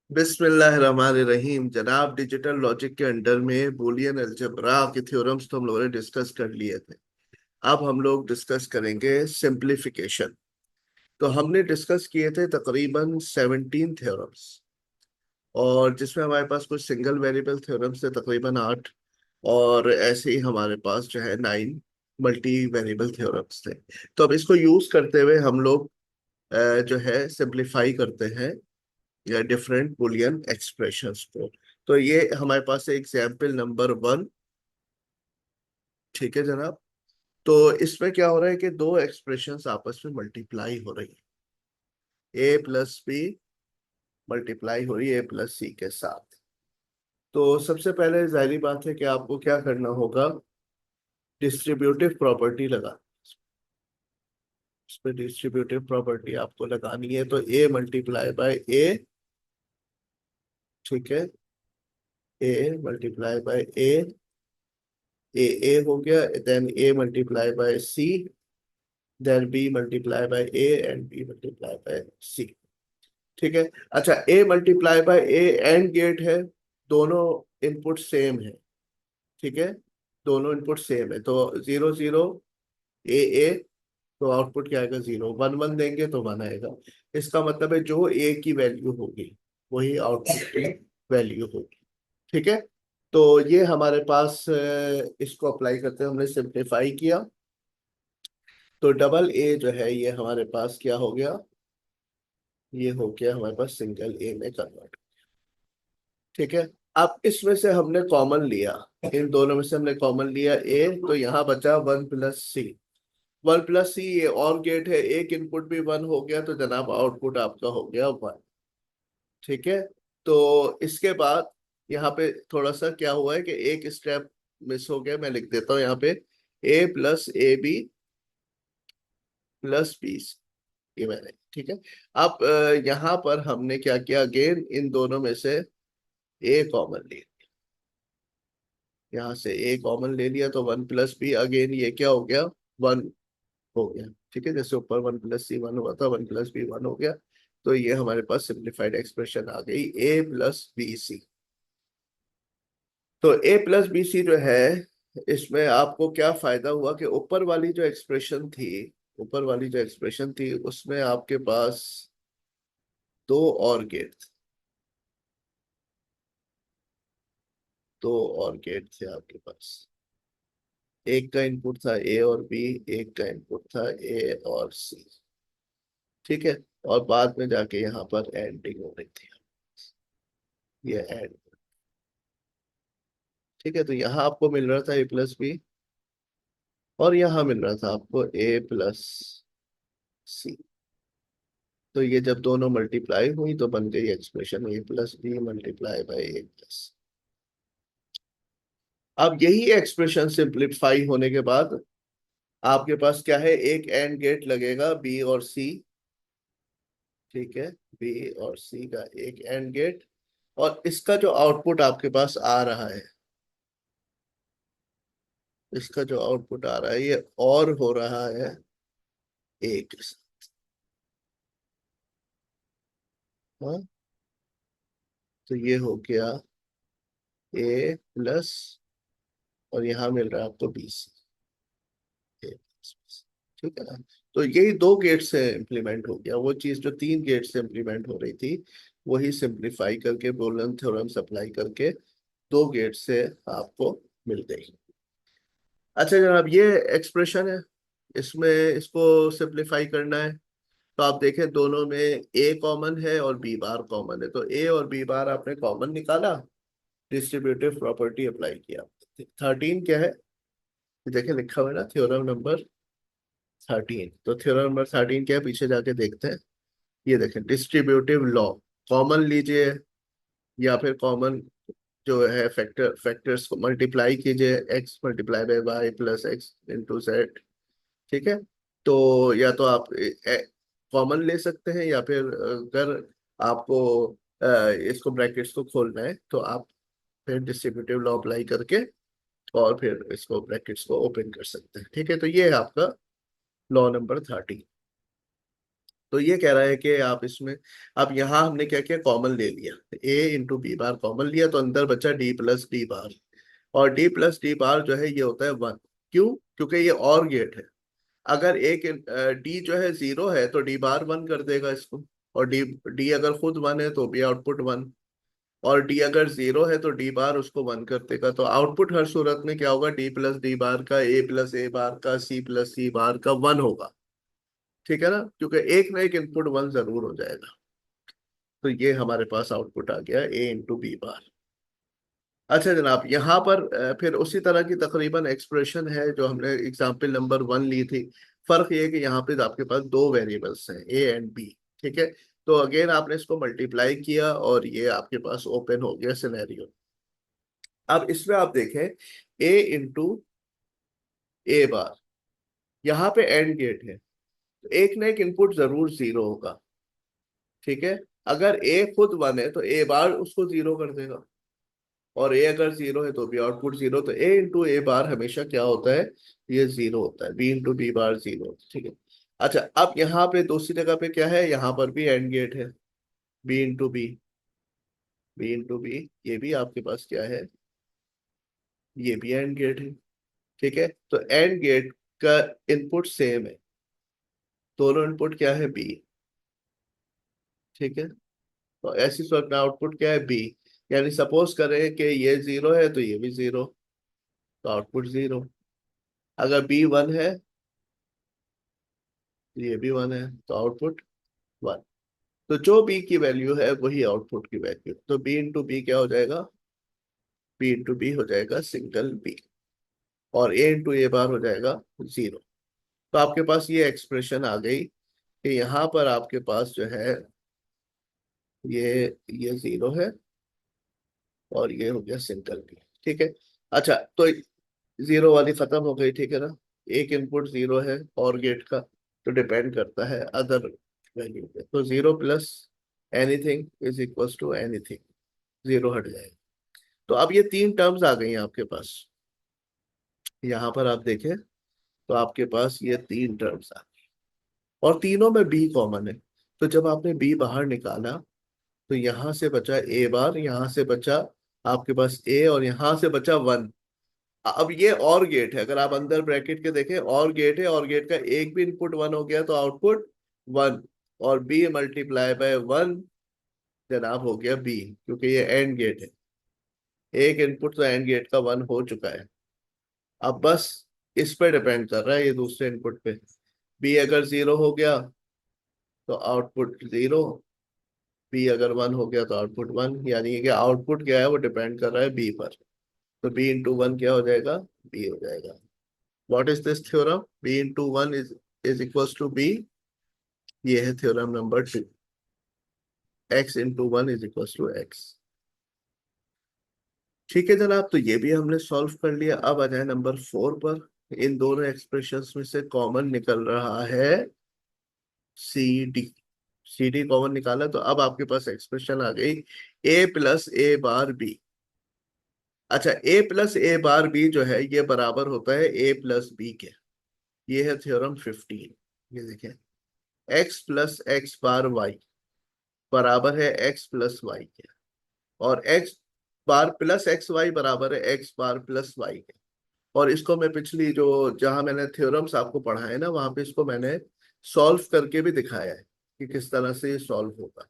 बिस्मिल्लाहिर्रहमानिर्रहीम। जनाब, digital logic के अंडर में बूलियन अलजेब्रा के थ्योरम्स तो हम लोगों ने डिस्कस कर लिए थे। अब हम लोग डिस्कस करेंगे सिंप्लीफिकेशन। तो हमने डिस्कस किए थे तकरीबन 17 थ्योरम्स, और जिसमें हमारे पास कुछ सिंगल वेरिएबल थ्योरम्स थे तकरीबन 8, और ऐसे ही हमारे पास जो है 9 मल्टी वेरिएबल थ्योरम्स थे। तो अब इसको यूज करते हुए हम लोग जो है सिंप्लीफाई करते हैं या डिफरेंट बुलियन एक्सप्रेशंस को। तो ये हमारे पास है एग्जाम्पल नंबर 1। ठीक है जनाब। तो इसमें क्या हो रहा है कि दो एक्सप्रेशंस आपस में मल्टीप्लाई हो रही है, ए प्लस बी मल्टीप्लाई हो रही है ए प्लस सी के साथ। तो सबसे पहले जाहिर बात है कि आपको क्या करना होगा, डिस्ट्रीब्यूटिव प्रॉपर्टी लगा। इस पे डिस्ट्रीब्यूटिव प्रॉपर्टी आपको लगानी है, तो ए मल्टीप्लाई बाय ए। ठीक है, ए मल्टीप्लाई बाय ए, ए हो गया, then A multiply by C, then B multiply by A and B multiply by C. ठीक है। अच्छा, A multiply by A and gate है, दोनों इनपुट सेम है। ठीक है, दोनों इनपुट सेम है, तो 0 0 ए, तो आउटपुट क्या आएगा 0। 1 1 देंगे तो 1 आएगा। इसका मतलब है जो ए की वैल्यू होगी वही आउटपुट की वैल्यू होगी। ठीक है। तो ये हमारे पास इसको अप्लाई करते हैं, हमने सिंप्लीफाई किया। तो डबल ए जो है ये हमारे पास क्या हो गया, ये हो गया हमारे पास सिंगल ए में कन्वर्ट। ठीक है। अब इसमें से हमने कॉमन लिया, इन दोनों में से हमने कॉमन लिया ए, तो यहाँ बचा 1 प्लस सी। 1 प्लस सी, ये और गेट है, एक इनपुट भी 1 हो गया तो जनाब आउटपुट आपका हो गया 1। ठीक है। तो इसके बाद यहाँ पे थोड़ा सा क्या हुआ है कि एक स्टेप मिस हो गया, मैं लिख देता हूँ यहाँ पे, A plus A B plus B, ये मैंने। ठीक है। अब यहाँ पर हमने क्या किया, अगेन इन दोनों में से ए कॉमन ले, यहाँ से ए कॉमन ले लिया, तो 1 प्लस बी, अगेन ये क्या हो गया, 1 हो गया। ठीक है, जैसे ऊपर 1 प्लस सी 1 हुआ था, 1 प्लस बी 1 हो गया। तो ये हमारे पास सिंप्लीफाइड एक्सप्रेशन आ गई, ए प्लस बी सी। तो ए प्लस बी सी जो है, इसमें आपको क्या फायदा हुआ कि ऊपर वाली जो एक्सप्रेशन थी, ऊपर वाली जो एक्सप्रेशन थी उसमें आपके पास दो और गेट, दो और गेट थे आपके पास। एक का इनपुट था ए और बी, एक का इनपुट था ए और सी। ठीक है। और बाद में जाके यहाँ पर एंडिंग हो रही थी, ये एंड। ठीक है, तो यहाँ आपको मिल रहा था ए प्लस बी, और यहाँ मिल रहा था आपको ए प्लस सी। तो ये जब दोनों मल्टीप्लाई हुई तो बन गई expression A plus B multiply by A plus. अब यही एक्सप्रेशन सिंप्लीफाई होने के बाद आपके पास क्या है, एक एंड गेट लगेगा बी और सी। ठीक है, बी और सी का एक एंड गेट, और इसका जो आउटपुट आपके पास आ रहा है, इसका जो आउटपुट आ रहा है ये और हो रहा है ए के साथ। हाँ, तो ये हो गया ए प्लस, और यहाँ मिल रहा है आपको बी सी, ए प्लस। ठीक है ना। तो यही दो गेट से इम्प्लीमेंट हो गया, वो चीज जो 3 गेट से इम्प्लीमेंट हो रही थी वही सिंप्लीफाई करके बोलन थ्योरम्स अप्लाई करके 2 गेट से आपको मिल गई। अच्छा जनाब, ये एक्सप्रेशन है, इसमें इसको सिंप्लीफाई करना है। तो आप देखें दोनों में ए कॉमन है और बी बार कॉमन है, तो ए और बी बार आपने कॉमन निकाला, डिस्ट्रीब्यूटिव प्रॉपर्टी अप्लाई किया। 13 क्या है, देखें लिखा हुआ है ना, थ्योरम नंबर 13। तो थ्योरम नंबर 13 क्या है, पीछे जाके देखते हैं। ये देखें, डिस्ट्रीब्यूटिव लॉ, कॉमन लीजिए या फिर कॉमन जो है फैक्टर्स को मल्टीप्लाई कीजिए, X multiply by Y plus x into Z. ठीक है। तो या तो आप कॉमन ले सकते हैं, या फिर अगर आपको इसको ब्रैकेट्स को खोलना है तो आप फिर डिस्ट्रीब्यूटिव लॉ अप्लाई करके और फिर इसको ब्रैकेट्स को ओपन कर सकते हैं। ठीक है, तो ये है आपका लॉ नंबर 13। तो ये कह रहा है कि आप इसमें, अब यहाँ हमने क्या किया, कॉमन ले लिया, ए इंटू बी बार कॉमन लिया, तो अंदर बचा डी प्लस डी बार। और डी प्लस डी बार जो है ये होता है वन। क्यों? क्योंकि ये और गेट है। अगर एक डी जो है जीरो है तो डी बार वन कर देगा इसको। और डी डी अगर खुद वन है तो भी आउटपुट वन। और डी अगर जीरो है तो डी बार उसको वन कर देगा। तो आउटपुट हर सूरत में क्या होगा, डी प्लस डी बार का, ए प्लस ए बार का, सी प्लस सी बार का वन होगा। ठीक है ना, क्योंकि एक ना एक इनपुट वन जरूर हो जाएगा। तो ये हमारे पास आउटपुट आ गया ए इंटू बी बार। अच्छा जनाब, यहाँ पर फिर उसी तरह की तकरीबन एक्सप्रेशन है जो हमने एग्जाम्पल नंबर वन ली थी। फर्क ये है कि यहाँ पे आपके पास दो वेरिएबल्स हैं, ए एंड बी। ठीक है। तो अगेन आपने इसको मल्टीप्लाई किया और ये आपके पास ओपन हो गया सिनेरियो। अब इसमें आप देखें, ए इंटू ए बार, यहाँ पे एंड गेट है, तो एक ना एक इनपुट जरूर जीरो होगा। ठीक है। अगर ए खुद वन है तो ए बार उसको जीरो कर देगा। और ए अगर जीरो है तो भी आउटपुट जीरो। तो ए इंटू ए बार हमेशा क्या होता है, ये जीरो होता है। B into B bar zero. ठीक है। अच्छा, अब यहाँ पे दूसरी जगह पे क्या है, यहाँ पर भी एंड गेट है, B into B, B into B, ये भी आपके पास क्या है, ये भी एंड गेट है। ठीक है। तो एंड गेट का इनपुट सेम है, दोनों इनपुट क्या है, बी। ठीक है। तो ऐसी सूरत में आउटपुट क्या है, बी। यानी सपोज करें कि ये जीरो है तो ये भी जीरो, तो आउटपुट जीरो। अगर बी वन है तो ये भी वन है, तो आउटपुट वन। तो जो बी की वैल्यू है वही आउटपुट की वैल्यू। तो बी इंटू बी क्या हो जाएगा, बी इंटू बी हो जाएगा सिंगल बी। और ए इंटू ए बार हो जाएगा जीरो। तो आपके पास ये एक्सप्रेशन आ गई कि यहाँ पर आपके पास जो है ये जीरो है और ये हो गया सिंगल बी। ठीक है। अच्छा, तो जीरो वाली खत्म हो गई। ठीक है ना। एक इनपुट जीरो है और गेट का, तो डिपेंड करता है अदर वैल्यू पे। तो zero plus anything is equal to anything, zero हट जाएगा। तो अब ये तीन टर्म्स आ गई हैं आपके पास। यहाँ पर आप देखें तो आपके पास ये तीन टर्म्स आ गई और तीनों में बी कॉमन है। तो जब आपने बी बाहर निकाला तो यहाँ से बचा ए बार, यहाँ से बचा आपके पास ए, और यहाँ से बचा वन। अब ये और गेट है, अगर आप अंदर ब्रैकेट के देखें और गेट है, और गेट का एक भी इनपुट वन हो गया तो आउटपुट वन। और बी मल्टीप्लाई बाय वन जनाब हो गया बी, क्योंकि ये एंड गेट है। एक इनपुट तो एंड गेट का वन हो चुका है। अब बस इस पे डिपेंड कर रहा है, ये दूसरे इनपुट पे। बी अगर जीरो हो गया तो आउटपुट जीरो, बी अगर वन हो गया तो आउटपुट वन। यानी कि आउटपुट क्या है वो डिपेंड कर रहा है बी पर। तो बी इंटू वन क्या हो जाएगा, बी हो जाएगा। What is this theorem, B into one is equals to B. ये है theorem number two, x into one is equals to x. ठीक है जनाब, तो ये भी हमने सॉल्व कर लिया। अब आ जाए नंबर फोर पर। इन दोनों एक्सप्रेशंस में से कॉमन निकल रहा है C D. C D common निकाला तो अब आपके पास एक्सप्रेशन आ गई ए प्लस ए बार बी। अच्छा, ए प्लस ए बार बी जो है ये बराबर होता है ए प्लस बी के। ये है थ्योरम 15। ये देखें, एक्स प्लस एक्स बार वाई बराबर है एक्स प्लस वाई के। और x bar plus x Y बराबर है एक्स बार प्लस वाई के। और इसको मैं पिछली जो, जहां मैंने थ्योरम्स आपको पढ़ाए ना, वहां पे इसको मैंने सॉल्व करके भी दिखाया है कि किस तरह से ये सॉल्व होगा।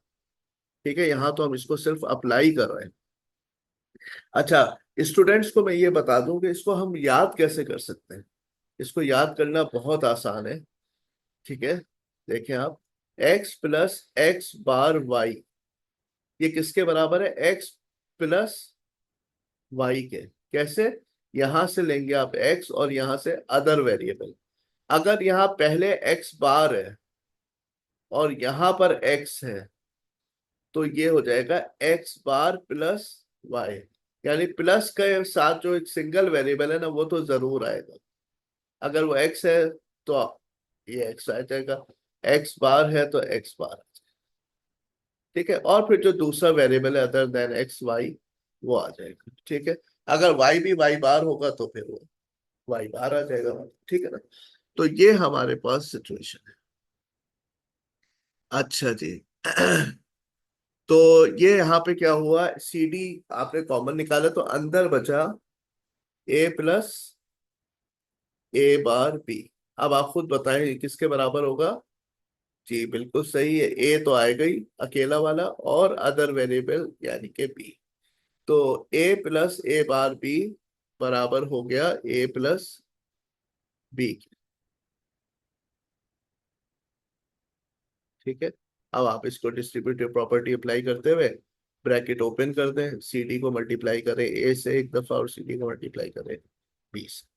ठीक है। यहाँ तो हम इसको सिर्फ अप्लाई कर रहे हैं। अच्छा, स्टूडेंट्स को मैं ये बता दूं कि इसको हम याद कैसे कर सकते हैं। इसको याद करना बहुत आसान है। ठीक है। देखें आप, एक्स प्लस एक्स बार वाई, ये किसके बराबर है, एक्स प्लस वाई के। कैसे, यहां से लेंगे आप एक्स और यहां से अदर वेरिएबल। अगर यहाँ पहले एक्स बार है और यहाँ पर एक्स है तो ये हो जाएगा एक्स बार प्लस वाई। यानी प्लस के साथ जो एक सिंगल वेरिएबल है ना वो तो जरूर आएगा। अगर वो एक्स है तो ये एक्स आ जाएगा, एक्स बार है तो एक्स बार। ठीक है। और फिर जो दूसरा वेरिएबल है अदर देन एक्स वाई, वो आ जाएगा। ठीक है। अगर वाई भी वाई बार होगा तो फिर वो वाई बार आ जाएगा। ठीक है ना। तो ये हमारे पास सिचुएशन है। अच्छा जी। तो ये यहाँ पे क्या हुआ, सी डी आपने कॉमन निकाला तो अंदर बचा ए प्लस ए बार बी। अब आप खुद बताएं ये किसके बराबर होगा। जी बिल्कुल सही है, ए तो आएगा ही अकेला वाला, और अदर वेरिएबल यानी कि बी। तो ए प्लस ए बार बी बराबर हो गया ए प्लस बी। ठीक है। अब आप इसको डिस्ट्रीब्यूटिव प्रॉपर्टी अप्लाई करते हुए ब्रैकेट ओपन कर दें, सी डी को मल्टीप्लाई करें ए से एक दफा और सी डी को मल्टीप्लाई करें बी से।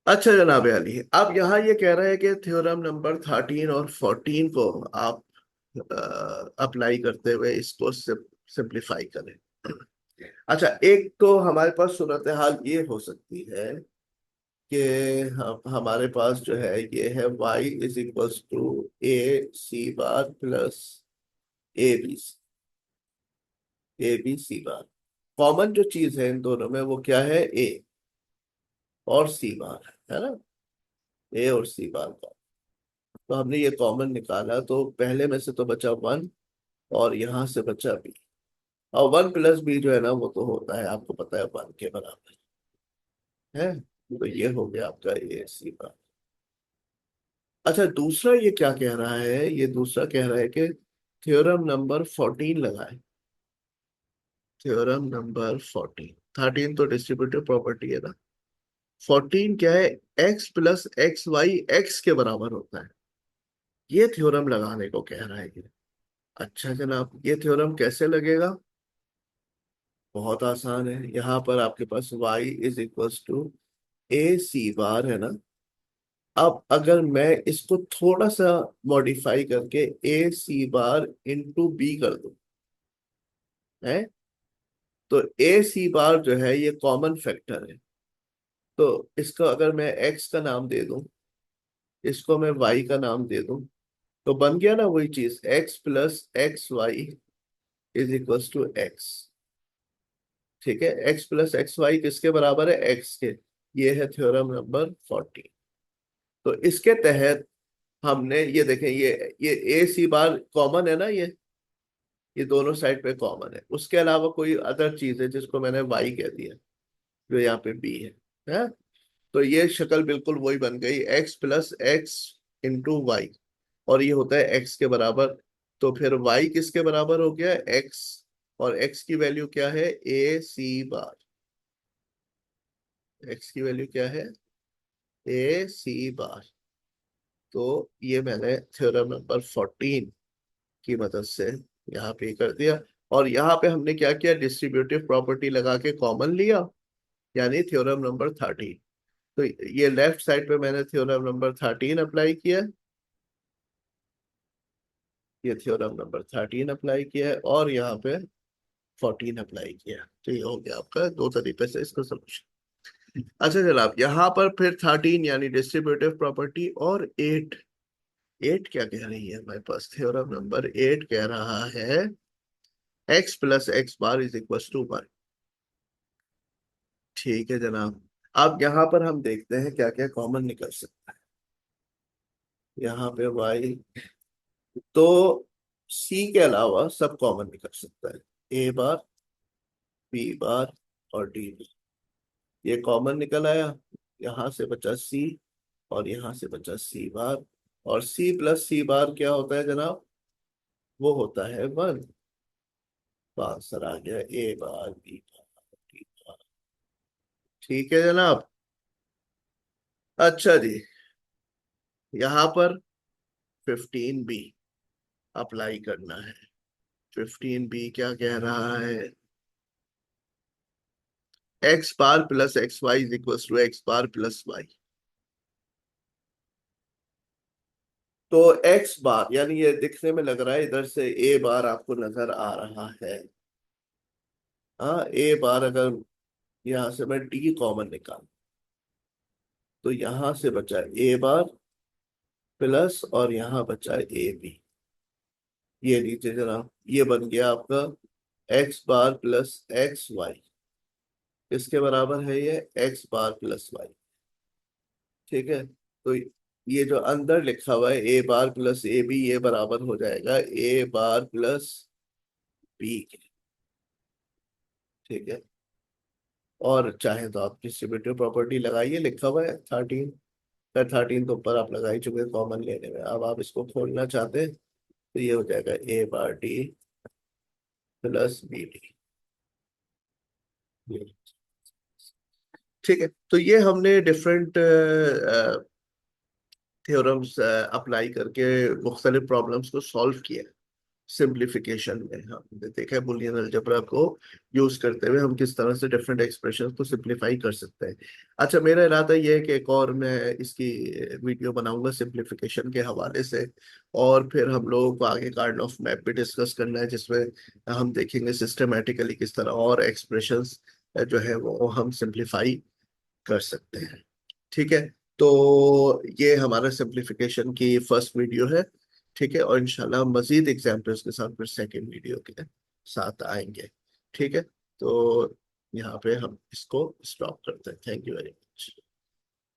अच्छा जनाब अली, अब यहाँ ये कह रहा है कि थ्योरम नंबर 13 और 14 को आप अप्लाई करते हुए इसको सिंप्लीफाई करें। अच्छा, एक तो हमारे पास सूरत हाल ये हो सकती है कि हमारे पास जो है ये है y is equals to A C bar plus A B C bar. Common जो चीज है इन दोनों में वो क्या है, ए और सी बार है ना, ए और सी बार का। तो हमने ये कॉमन निकाला तो पहले में से तो बचा वन, और यहाँ से बचा बी। और वन प्लस बी जो है ना वो तो होता है, आपको पता है, वन के बराबर है। तो ये हो गया आपका ए सी बार। अच्छा, दूसरा ये क्या कह रहा है, ये दूसरा कह रहा है कि थ्योरम नंबर 14 लगाए। थ्योरम नंबर 14, 13 तो डिस्ट्रीब्यूटिव प्रॉपर्टी है ना, 14 क्या है, एक्स प्लस एक्स वाई एक्स के बराबर होता है। ये थ्योरम लगाने को कह रहा है ये। अच्छा जनाब, ये थ्योरम कैसे लगेगा। बहुत आसान है, यहाँ पर आपके पास y is equals to A C बार है ना। अब अगर मैं इसको थोड़ा सा मॉडिफाई करके ए सी बार इंटू बी कर दूं, है, तो ए सी बार जो है ये कॉमन फैक्टर है। तो इसका अगर मैं x का नाम दे दूं, इसको मैं y का नाम दे दूं, तो बन गया ना वही चीज, x plus x y is equals to x. ठीक है, x प्लस एक्स वाई किसके बराबर है, x के। ये है थ्योरम नंबर 14। तो इसके तहत हमने ये देखें, ये ए सी बार कॉमन है ना, ये दोनों साइड पे कॉमन है, उसके अलावा कोई अदर चीज है जिसको मैंने वाई कह दिया, जो यहाँ पे बी है। तो ये शक्ल बिल्कुल वही बन गई, x plus x into y, और ये होता है एक्स के बराबर। तो फिर वाई किसके बराबर हो गया, एक्स, और एक्स की वैल्यू क्या है, ए सी बार। एक्स की वैल्यू क्या है, ए सी बार। तो ये मैंने थ्योरम नंबर 14 की मदद से यहाँ पे कर दिया। और यहाँ पे हमने क्या किया, डिस्ट्रीब्यूटिव प्रॉपर्टी लगा के कॉमन लिया, यानी थ्योरम नंबर 13। तो ये लेफ्ट साइड पे मैंने थ्योरम नंबर 13 अप्लाई किया, ये थ्योरम नंबर 13 अप्लाई किया है, और यहाँ पे 14 अप्लाई किया है। तो ये हो गया आपका दो तरीके से इसको सोल्यूशन। अच्छा जनाब, यहाँ पर फिर 13 यानी डिस्ट्रीब्यूटिव प्रॉपर्टी, और 8। 8 क्या कह रही है हमारे पास, थ्योरम नंबर 8 कह रहा है x plus x bar is equal to 1। ठीक है जनाब। अब यहाँ पर हम देखते हैं क्या क्या कॉमन निकल सकता है। यहाँ पे y, तो c के अलावा सब कॉमन निकल सकता है, a बार, b बार और d बार। ये कॉमन निकल आया, यहाँ से बचा c, और यहाँ से बचा c बार। और c प्लस c बार क्या होता है जनाब, वो होता है 1। तो आंसर आ गया a bar, b bar, d बार। ठीक है जनाब। अच्छा जी, यहाँ पर 15b अप्लाई करना है। 15b क्या कह रहा है, x bar plus x y is equal to x bar plus y. तो एक्स बार यानी ये दिखने में लग रहा है इधर से ए बार आपको नजर आ रहा है। हाँ, ए बार अगर यहाँ से मैं डी कॉमन निकाल, तो यहाँ से बचा ए बार प्लस, और यहाँ बचा ए बी। ये नीचे जरा, ये बन गया आपका x bar plus x Y, इसके बराबर है ये एक्स बार प्लस वाई। ठीक है। तो ये जो अंदर लिखा हुआ है ए बार प्लस ए बी, ये बराबर हो जाएगा ए बार प्लस बी के। ठीक है। और चाहे तो आप डिस्ट्रीब्यूटिव प्रॉपर्टी लगाइए, लिखा हुआ है 13। फिर 13 तो ऊपर आप लगा ही चुके कॉमन लेने में। अब आप इसको खोलना चाहते हैं तो ये हो जाएगा ए बार डी प्लस बी डी। ठीक है। तो ये हमने डिफरेंट थ्योरम्स अप्लाई करके मुख्तलिफ प्रॉब्लम्स को सॉल्व किया। सिंप्लीफिकेशन में हमने देखा है बुलियन अलजेब्रा को यूज करते हुए हम किस तरह से डिफरेंट एक्सप्रेशंस को सिंप्लीफाई कर सकते हैं। अच्छा, मेरा इरादा ये है कि एक और मैं इसकी वीडियो बनाऊंगा सिंप्लीफिकेशन के हवाले से। और फिर हम लोगों को आगे कार्ड ऑफ मैप भी डिस्कस करना है, जिसमें हम देखेंगे सिस्टमेटिकली किस तरह और एक्सप्रेशंस जो है वो हम सिंप्लीफाई कर सकते हैं। ठीक है। तो ये हमारा सिंप्लीफिकेशन की फर्स्ट वीडियो है। ठीक है। और इंशाल्लाह हम मजीद एग्जाम्पल्स के साथ फिर सेकेंड वीडियो के साथ आएंगे। ठीक है। तो यहाँ पे हम इसको स्टॉप करते हैं। Thank you very much.